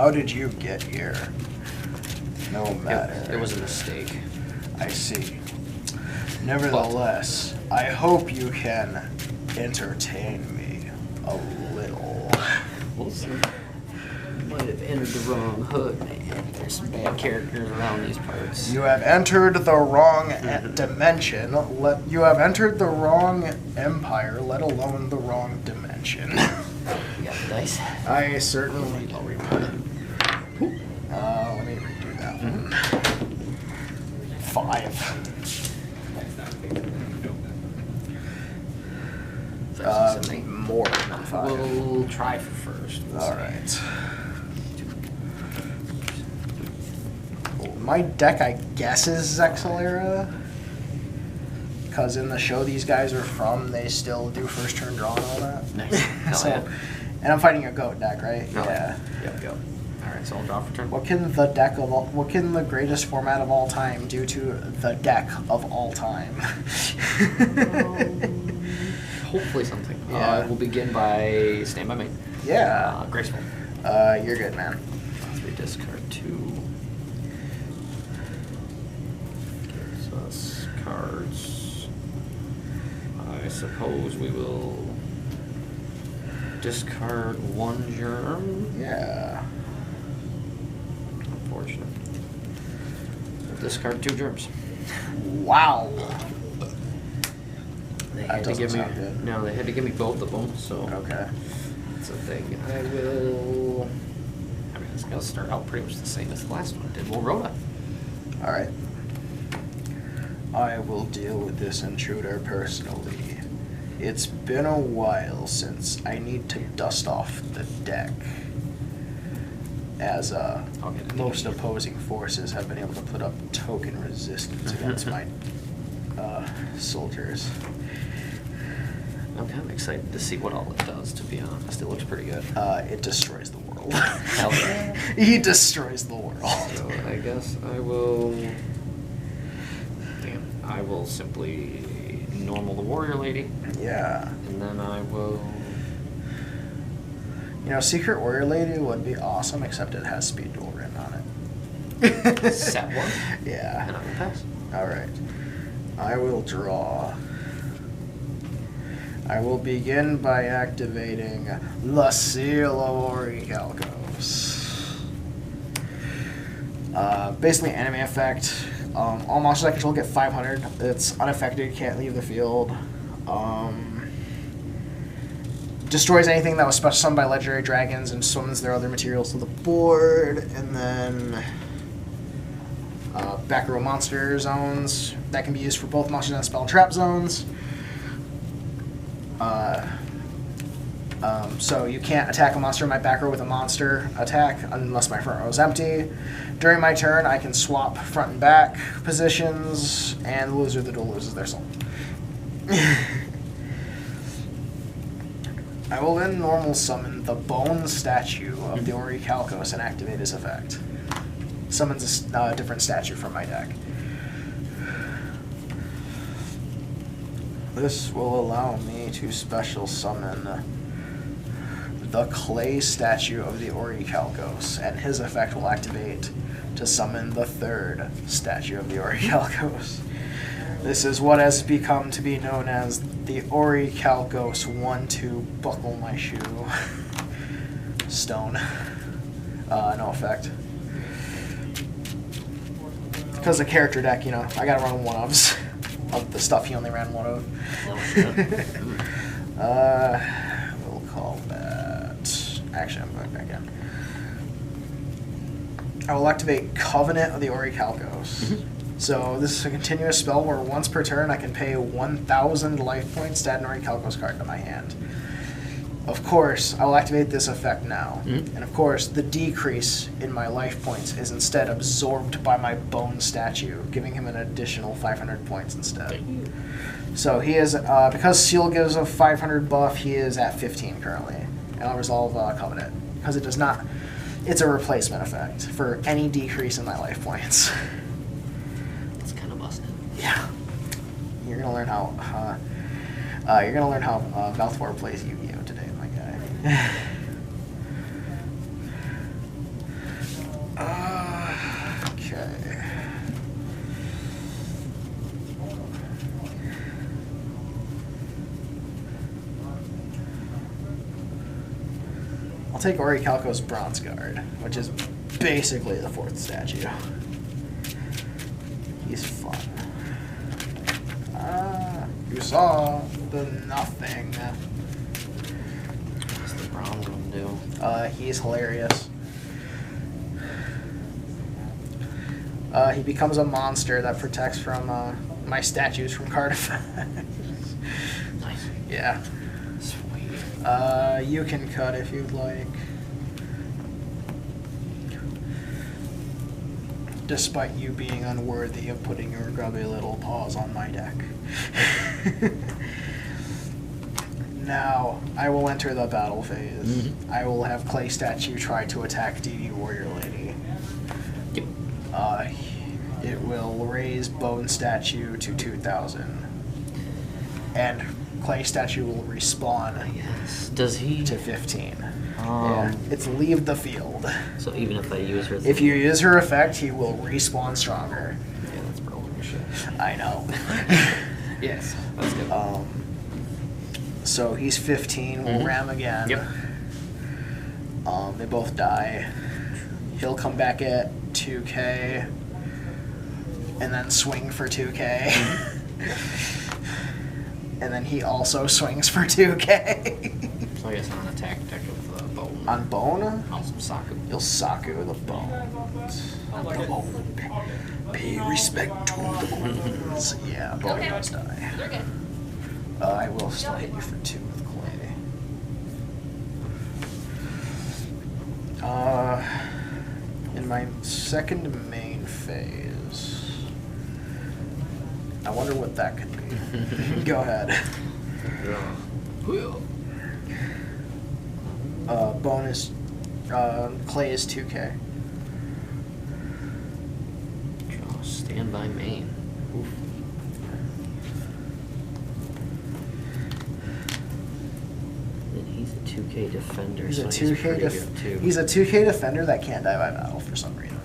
How did you get here? No matter. It was a mistake. I see. Nevertheless, I hope you can entertain me a little. We'll see. Might have entered the wrong hood, man. There's some bad characters around these parts. You have entered the wrong dimension. You have entered the wrong empire, let alone the wrong dimension. You got the dice? I certainly do. I'll replay it. Let me redo that one. 5. More than 5. We'll try for first. All right. My deck, I guess, is Zexalera. Because in the show these guys are from, they still do first turn draw and all that. Nice. So, yeah. and I'm fighting a goat deck, right? No. Yeah. Yep, go. Alright, so I'll draw for turn. What can the greatest format of all time do to the deck of all time? Hopefully something. Yeah. We'll begin by stand by me. Yeah. Graceful. You're good, man. 3 discard 2. Gives us cards. I suppose we will discard 1 germ. Yeah. Unfortunate. We'll discard 2 germs. Wow. They That had to doesn't give me sound good. no. They had to give me both of them, so Okay. it's a thing. I will. I mean, it's gonna start out pretty much the same as the last one did. Well, Rhoda. All right. I will deal with this intruder personally. It's been a while since I need to dust off the deck, as I'll get it. most opposing forces have been able to put up token resistance against my soldiers. I'm kind of excited to see what all it does. To be honest, it looks pretty good. It destroys the world. Hell yeah. He destroys the world. So I guess I will. Damn. I will simply normal the warrior lady, Yeah. and then I will. You know, Secret Warrior Lady would be awesome, except it has speed duel written on it. Set 1. Yeah. And I will pass. All right. I will draw. I will begin by activating the Seal of Oricalcos. Basically, enemy effect. All monsters I control get 500. It's unaffected, can't leave the field. Destroys anything that was special summoned by legendary dragons and summons their other materials to the board. And then back row monster zones that can be used for both monsters and spell and trap zones. So you can't attack a monster in my back row with a monster attack unless my front row is empty. During my turn, I can swap front and back positions, and the loser of the duel loses their soul. I will then normal summon the bone statue of the Oricalcos and activate his effect. Summons a different statue from my deck. This will allow me to special summon the clay statue of the Oricalcos, and his effect will activate to summon the 3rd statue of the Oricalcos. This is what has become to be known as the Oricalcos 1-2 Buckle My Shoe stone. No effect. Because the character deck, you know, I gotta run 1-ofs of the stuff he only ran 1 of. We'll call that. Actually, I'm going back in. I will activate Covenant of the Oricalcos. So this is a continuous spell where once per turn I can pay 1,000 life points to add an Oricalcos card to my hand. Of course, I will activate this effect now. And of course, the decrease in my life points is instead absorbed by my bone statue, giving him an additional 500 points instead. So he is, because Seal gives a 500 buff, he is at 15 currently. And I'll resolve Covenant, because it does not, it's a replacement effect for any decrease in my life points. It's kind of busted. Yeah. You're gonna learn how, Valtor plays Yu-Gi-Oh! Today, my guy. I'll take Orichalco's Bronze Guard, which is basically the 4th statue. He's fun. You saw the nothing. What's the bronze one do? He's hilarious. He becomes a monster that protects from my statues from card effects. Nice. Yeah. Sweet. You can cut if you'd like. Despite you being unworthy of putting your grubby little paws on my deck. Now, I will enter the battle phase. Mm-hmm. I will have Clay Statue try to attack DD Warrior Lady. Yep. It will raise Bone Statue to 2,000. And Clay Statue will respawn Yes. Does he? to 15. Yeah, it's leave the field. So even if I use her... If you use her effect, he will respawn stronger. Yeah, that's broken shit. I know. Yes, that's good. So he's 15. We'll ram again. Yep. They both die. He'll come back at 2k. And then swing for 2k. And then he also swings for 2k. So I guess on attack deck of bone. On bone, I'll Saku. you'll Saku the bones. The bone. Pay respect to the bones. Yeah, bone does die. They're good. I will still hit you for 2 with clay. In my second main phase, I wonder what that could be. Go ahead. Bonus, clay is 2k. Draw standby main. Oof. And he's a 2k defender. He's a so 2k pretty good too. He's a 2k defender that can't die by battle for some reason.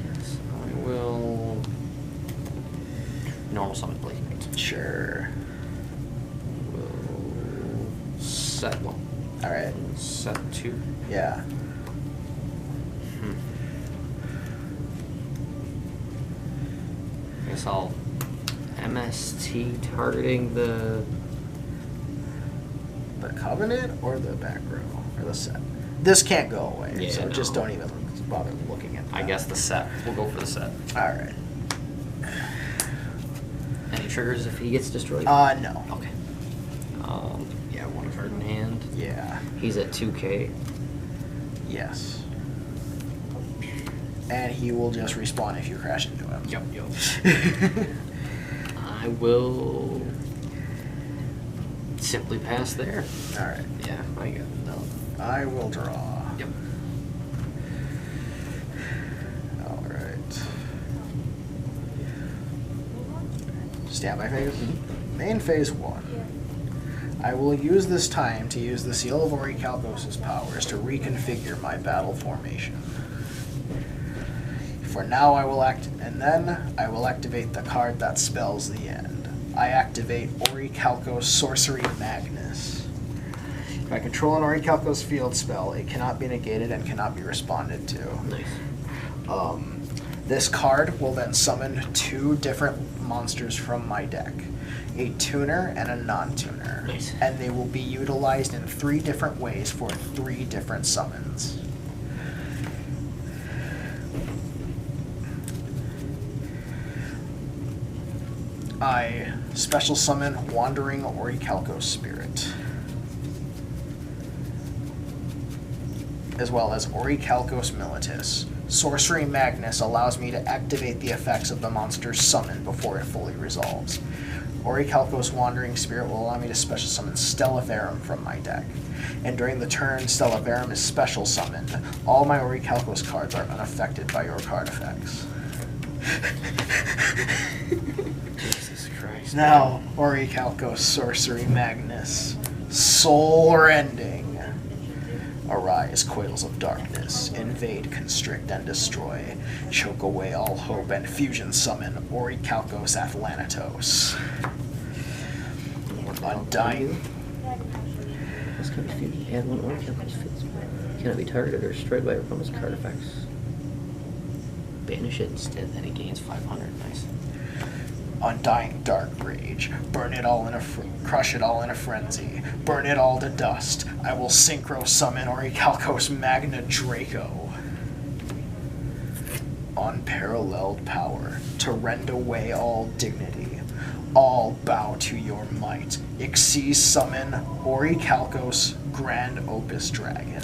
Yes, I will normal summon Blazemate. Sure. Will set 1. All right. Set 2. Yeah. Guess I'll MST targeting the Covenant or the back row or the set. This can't go away, Yeah, so just no. don't even bother looking at that. I guess the set. We'll go for the set. All right. Any triggers if he gets destroyed? No. Okay. Yeah, 1 card in hand. Yeah. He's at 2k. Yes. And he will just respawn if you crash into him. Yep. I will simply pass there. All right. Yeah, I got no. I will draw. Yep. All right. Standby phase. Main phase 1. I will use this time to use the Seal of Orichalcos' powers to reconfigure my battle formation. For now, I will I will activate the card that spells the end. I activate Orichalcos Sorcery Magnus. If I control an Orichalcos field spell, it cannot be negated and cannot be responded to. Nice. This card will then summon 2 different monsters from my deck. A tuner and a non-tuner. Nice. And they will be utilized in 3 different ways for 3 different summons. I special summon Wandering Orichalcos Spirit, as well as Orichalcos Militus. Sorcery Magnus allows me to activate the effects of the monster's summon before it fully resolves. Orichalcos Wandering Spirit will allow me to special summon Stellaverum from my deck. And during the turn Stellaverum is special summoned, all my Orichalcos cards are unaffected by your card effects. Jesus Christ. Now, Orichalcos Sorcery Magnus. Soul Rending. Arise, coils of darkness. Invade, constrict, and destroy. Choke away all hope and fusion summon Orichalcos Athlanatos. Undying. This can be defeated. Add 1 orichalcos fits. Cannot be targeted or destroyed by your opponent's card effects. Banish it. Instead, then he gains 500. Nice. Undying Dark Rage. Burn it all in a crush it all in a frenzy. Burn it all to dust. I will synchro summon Orichalcos Magna Draco. Unparalleled power to rend away all dignity. All bow to your might. Xyz summon Orichalcos Grand Opus Dragon.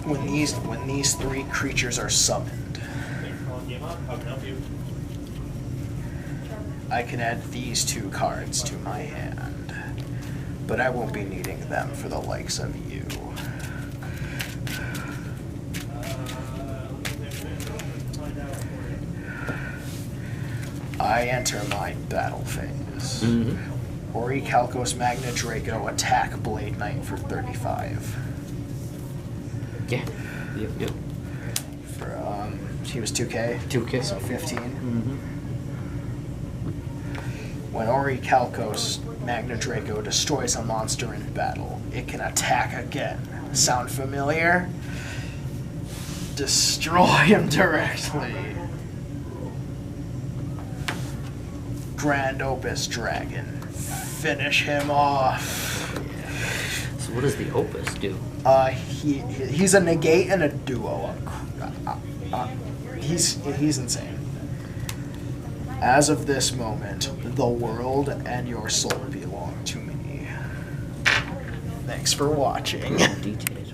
When these 3 creatures are summoned, I can add these 2 cards to my hand, but I won't be needing them for the likes of you. I enter my battle phase. Orichalcos Magna Draco, attack Blade Knight for 35. Yeah. Yep. For he was 2K. 2K. So 15. When Orichalcos Magna Draco destroys a monster in battle, it can attack again. Sound familiar? Destroy him directly. Grand Opus Dragon. Finish him off. So what does the Opus do? He's a negate and a duo. He's insane. As of this moment, the world and your soul belong to me. Thanks for watching. Details.